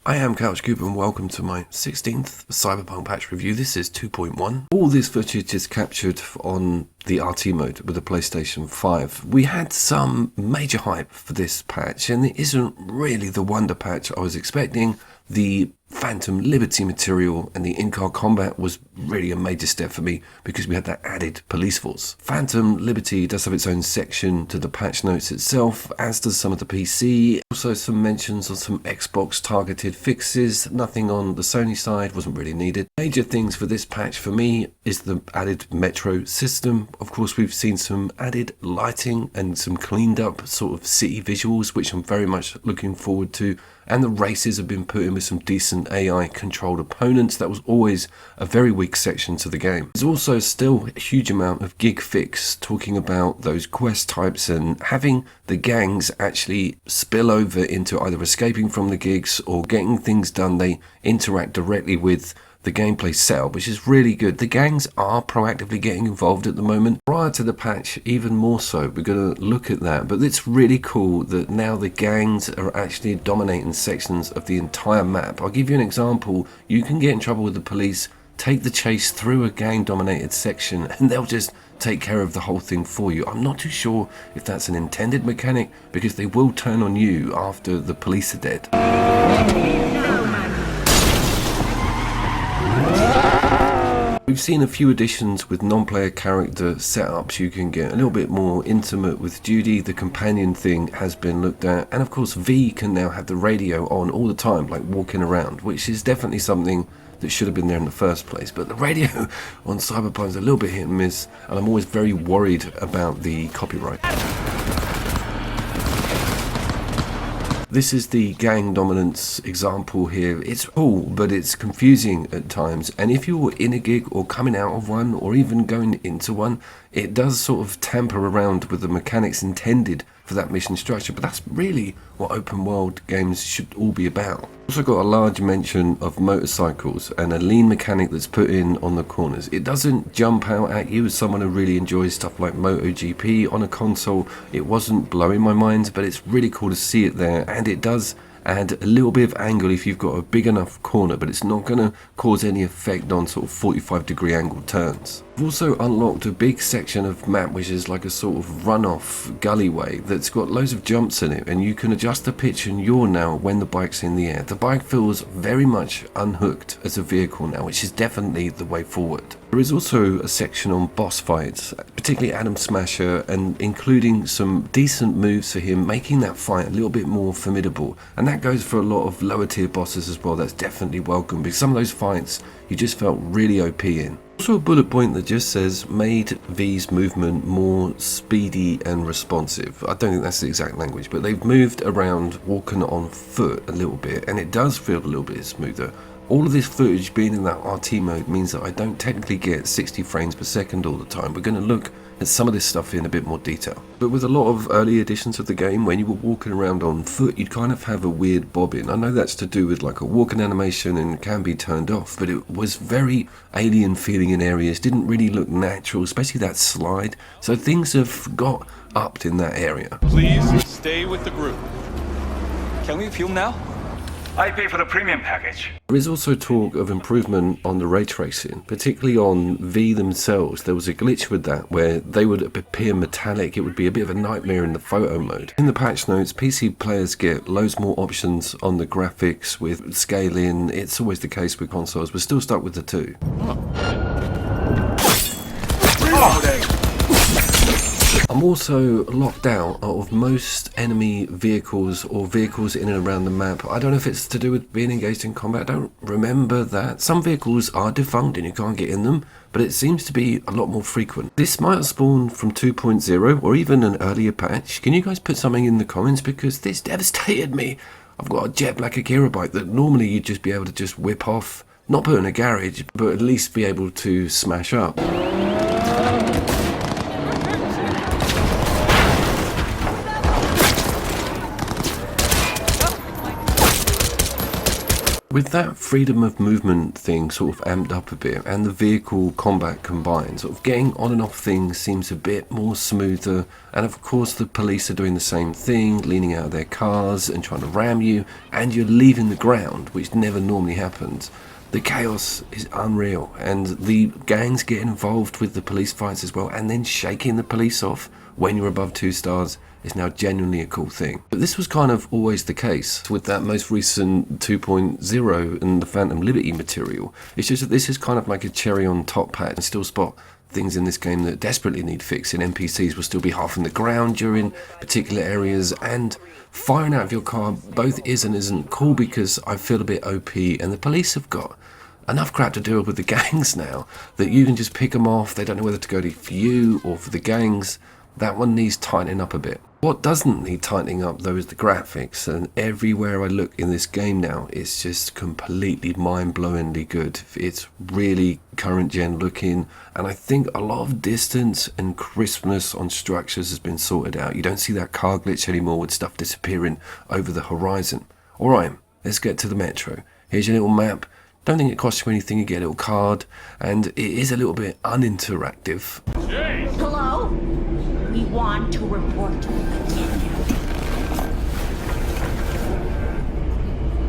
I am Couch Cooper and welcome to my 16th Cyberpunk patch review. This is 2.1. All this footage is captured on the RT mode with the PlayStation 5. We had some major hype for this patch and it isn't really the wonder patch I was expecting. The Phantom Liberty material and the in-car combat was really a major step for me because we had that added police force. Phantom Liberty does have its own section to the patch notes itself, as does some of the PC. Also some mentions of some Xbox targeted fixes. Nothing on the Sony side, wasn't really needed. Major things for this patch for me is the added metro system. Of course, we've seen some added lighting and some cleaned up sort of city visuals, which I'm very much looking forward to. And the races have been put in with some decent AI controlled opponents. That was always a very weak section to the game. There's also still a huge amount of gig fix talking about those quest types and having the gangs actually spill over into either escaping from the gigs or getting things done. They interact directly with the gameplay setup, which is really good. The gangs are proactively getting involved at the moment. Prior to the patch, even more so, we're going to look at that. But it's really cool that now the gangs are actually dominating sections of the entire map. I'll give you an example. You can get in trouble with the police, take the chase through a gang-dominated section, and they'll just take care of the whole thing for you. I'm not too sure if that's an intended mechanic, because they will turn on you after the police are dead. We've seen a few additions with non-player character setups. You can get a little bit more intimate with Judy. The companion thing has been looked at. And of course, V can now have the radio on all the time, like walking around, which is definitely something that should have been there in the first place. But the radio on Cyberpunk is a little bit hit and miss, and I'm always very worried about the copyright. This is the gang dominance example here. It's cool, but it's confusing at times. And if you're in a gig or coming out of one or even going into one, it does sort of tamper around with the mechanics intended for that mission structure. But that's really what open world games should all be about. Also got a large mention of motorcycles and a lean mechanic that's put in on the corners. It doesn't jump out at you as someone who really enjoys stuff like MotoGP on a console. It wasn't blowing my mind, but it's really cool to see it there, and it does add a little bit of angle if you've got a big enough corner, but it's not going to cause any effect on sort of 45-degree angle turns. We've also unlocked a big section of map which is like a sort of runoff gullyway that's got loads of jumps in it, and you can adjust the pitch and yaw now when the bike's in the air. The bike feels very much unhooked as a vehicle now, which is definitely the way forward. There is also a section on boss fights, particularly Adam Smasher, and including some decent moves for him, making that fight a little bit more formidable. And that goes for a lot of lower tier bosses as well. That's definitely welcome, because some of those fights you just felt really OP in. Also a bullet point that just says made V's movement more speedy and responsive. I don't think that's the exact language, but they've moved around walking on foot a little bit, and it does feel a little bit smoother. All of this footage being in that RT mode means that I don't technically get 60 frames per second all the time. We're going to look at some of this stuff in a bit more detail. But with a lot of early editions of the game, when you were walking around on foot, you'd kind of have a weird bobbing. I know that's to do with like a walking animation and can be turned off, but it was very alien feeling in areas, didn't really look natural, especially that slide. So things have got upped in that area. Please stay with the group. Can we film now? I pay for the premium package. There is also talk of improvement on the ray tracing, particularly on V themselves. There was a glitch with that where they would appear metallic. It would be a bit of a nightmare in the photo mode. In the patch notes, PC players get loads more options on the graphics with scaling. It's always the case with consoles. We're still stuck with the two. I'm also locked out of most enemy vehicles or vehicles in and around the map. I don't know if it's to do with being engaged in combat. I don't remember that. Some vehicles are defunct and you can't get in them, but it seems to be a lot more frequent. This might have spawned from 2.0 or even an earlier patch. Can you guys put something in the comments, because this devastated me. I've got a jet black Akira bike that normally you'd just be able to just whip off, not put in a garage, but at least be able to smash up. With that freedom of movement thing sort of amped up a bit and the vehicle combat combined, sort of getting on and off things seems a bit more smoother, and of course the police are doing the same thing, leaning out of their cars and trying to ram you, and you're leaving the ground, which never normally happens. The chaos is unreal, and the gangs getting involved with the police fights as well, and then shaking the police off when you're above 2 stars is now genuinely a cool thing. But this was kind of always the case with that most recent 2.0 and the Phantom Liberty material. It's just that this is kind of like a cherry on top patch. And still spot things in this game that desperately need fixing. NPCs will still be half on the ground during particular areas, and firing out of your car both is and isn't cool because I feel a bit OP, and the police have got enough crap to deal with the gangs now that you can just pick them off. They don't know whether to go for you or for the gangs. That one needs tightening up a bit. What doesn't need tightening up though is the graphics, and everywhere I look in this game now it's just completely mind-blowingly good. It's really current gen looking, and I think a lot of distance and crispness on structures has been sorted out. You don't see that car glitch anymore with stuff disappearing over the horizon. Alright, let's get to the metro. Here's your little map. Don't think it costs you anything, you get a little card, and it is a little bit uninteractive. Hello? We want to report to the kidnapping.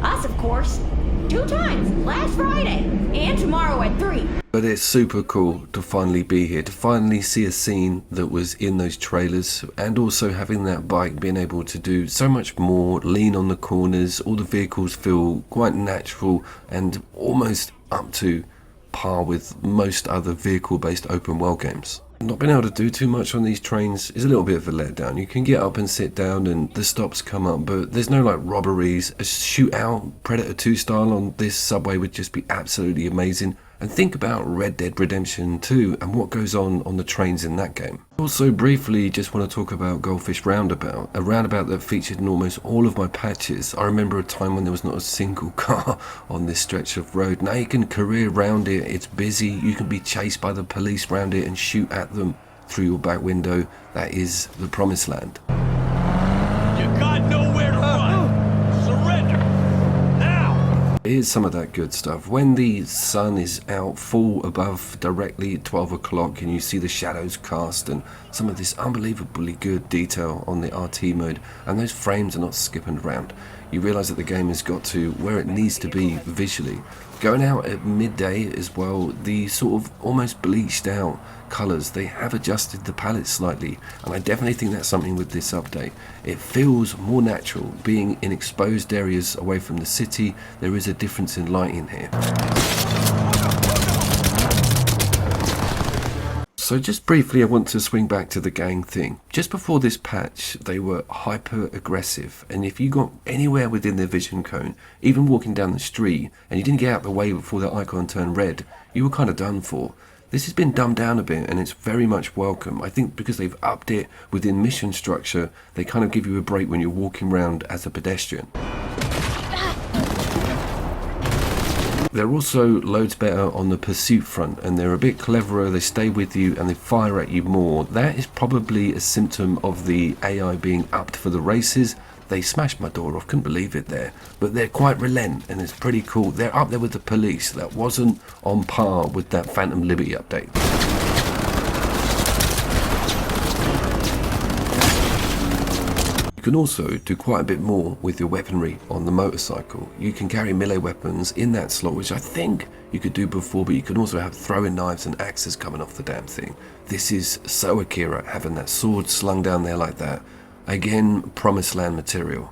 Us, of course. 2 times, last Friday, and tomorrow at 3. But it's super cool to finally be here, to finally see a scene that was in those trailers, and also having that bike being able to do so much more, lean on the corners, all the vehicles feel quite natural and almost up to par with most other vehicle-based open world games. Not being able to do too much on these trains is a little bit of a letdown. You can get up and sit down and the stops come up, but there's no like robberies. A shootout Predator 2 style on this subway would just be absolutely amazing. And think about Red Dead Redemption 2 and what goes on the trains in that game. Also briefly just want to talk about Goldfish Roundabout, a roundabout that featured in almost all of my patches. I remember a time when there was not a single car on this stretch of road. Now you can career round it, it's busy, you can be chased by the police round it and shoot at them through your back window. That is the promised land. You got nowhere to run. Surrender. Now. Here's some of that good stuff. When the sun is out full above directly at 12 o'clock and you see the shadows cast and some of this unbelievably good detail on the RT mode, and those frames are not skipping around, you realise that the game has got to where it needs to be visually. Going out at midday as well, the sort of almost bleached out colours, they have adjusted the palette slightly, and I definitely think that's something with this update. It feels more natural. Being in exposed areas away from the city, there is a difference in lighting here. So just briefly I want to swing back to the gang thing. Just before this patch they were hyper aggressive, and if you got anywhere within their vision cone, even walking down the street, and you didn't get out of the way before that icon turned red, you were kind of done for. This has been dumbed down a bit and it's very much welcome. I think because they've upped it within mission structure, they kind of give you a break when you're walking around as a pedestrian. They're also loads better on the pursuit front, and they're a bit cleverer, they stay with you and they fire at you more. That is probably a symptom of the AI being upped for the races. They smashed my door off, couldn't believe it there. But they're quite relent and it's pretty cool. They're up there with the police. That wasn't on par with that Phantom Liberty update. You can also do quite a bit more with your weaponry on the motorcycle. You can carry melee weapons in that slot, which I think you could do before, but you can also have throwing knives and axes coming off the damn thing. This is so Akira, having that sword slung down there like that. Again, promised land material.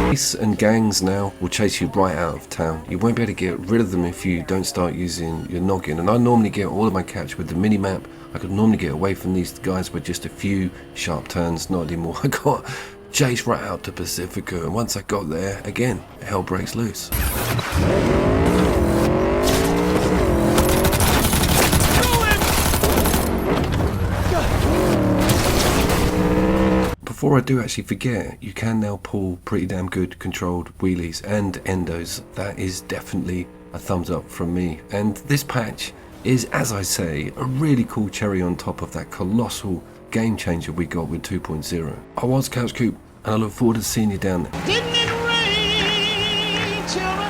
Police and gangs now will chase you right out of town. You won't be able to get rid of them if you don't start using your noggin. And I normally get all of my catch with the mini-map. I could normally get away from these guys with just a few sharp turns. Not anymore. I got chased right out to Pacifica, and once I got there, again, hell breaks loose. Before I do actually forget, you can now pull pretty damn good controlled wheelies and endos. That is definitely a thumbs up from me. And this patch is, as I say, a really cool cherry on top of that colossal game changer we got with 2.0. I was Couch Coop, and I look forward to seeing you down there. Didn't it rain till